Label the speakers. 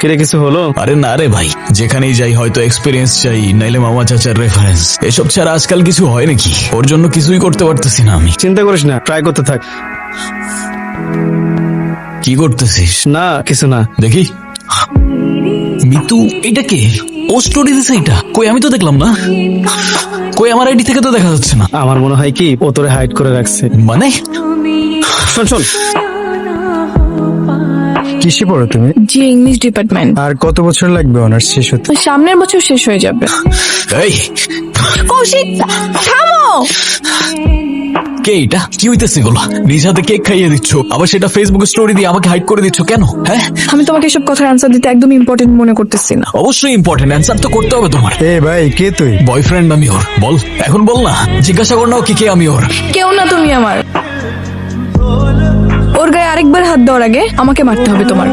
Speaker 1: কিরে কিছু হলো?
Speaker 2: আরে না রে ভাই, যেখানেই যাই হয়তো এক্সপিরিয়েন্স চাই, নাইলে মামা চাচার রেফারেন্স। এসব ছাড়া আজকাল কিছু হয় নাকি? ওর জন্য কিছুই করতে পারতেছি না আমি।
Speaker 1: চিন্তা করিস না, ট্রাই করতে থাক।
Speaker 2: কি করতেছিস?
Speaker 1: না কিছু না।
Speaker 2: দেখি। মিতু, এটা কে? ও স্টোরি দিছে এটা? কই আমি তো দেখলাম না। কই আমার আইডি থেকে তো দেখা যাচ্ছে না।
Speaker 1: আমার মনে হয় কি ও তোরে হাইড করে রাখছে।
Speaker 2: মানে?
Speaker 1: শোন শোন, কিসে পড়ো তুমি?
Speaker 3: জি ইংলিশ ডিপার্টমেন্ট।
Speaker 1: আর কত বছর লাগবে অনার্স শেষ হতে?
Speaker 3: সামনের বছর শেষ হয়ে যাবে।
Speaker 2: এই
Speaker 3: কৌশিক থামো।
Speaker 2: কে এটা? কি হইতেছে এগুলো? নিজ হাতে কেক খাইয়ে দিচ্ছ, আবার সেটা ফেসবুকে স্টোরি দিয়ে আমাকে হাইড করে দিচ্ছ কেন? হ্যাঁ,
Speaker 3: আমি তোমাকে এসব কথার অ্যান্সার দিতে একদম ইম্পর্টেন্ট মনে করতেছি না।
Speaker 2: অবশ্যই ইম্পর্টেন্ট, অ্যান্সার তো করতে হবে তোমার।
Speaker 1: এ ভাই, কে তুই?
Speaker 2: বয়ফ্রেন্ড আমি ওর। বল, এখন বল না, জিজ্ঞাসা কর না ওকে কে আমি ওর।
Speaker 3: কেউ না তুমি আমার। ওর গায়ে আরেকবার হাত দেওয়ার আগে আমাকে মারতে হবে তোমার।